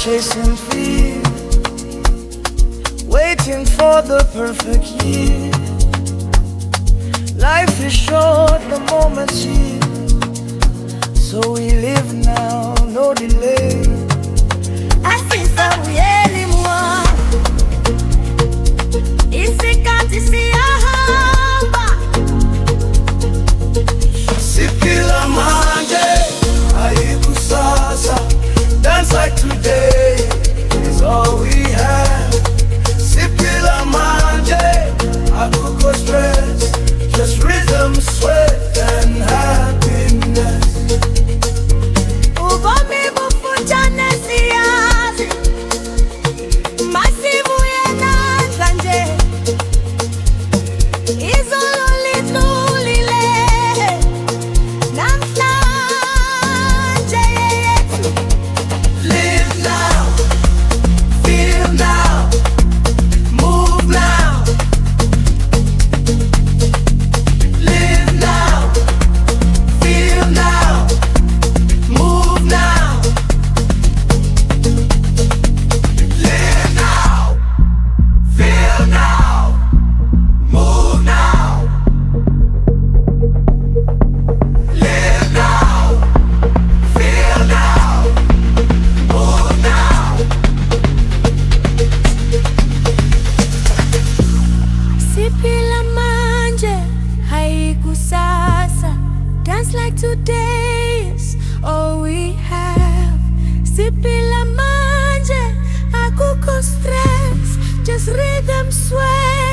chasing fear, waiting for the perfect year. Life is short, the moment's here, so we live now, no delay. Assisa uyeli mwa isikati siyahamba. Siphila manje, aibu sasa. Dance like today is all we have. Siphila manje, akuko stress, just rhythm, sweat and happiness. Ubomi bufunjane siyazi, masivu yenandla nje. Izolo lidlulile, namhlanje yeyethu. Live now, feel now, move now. Live now, feel now, move now. Live now, feel now, move now. Live now, feel now, move now. Siphila manje, haiku sasa. Dance like today is all we have. Siphila manje, akuko stress, just rhythm, sweat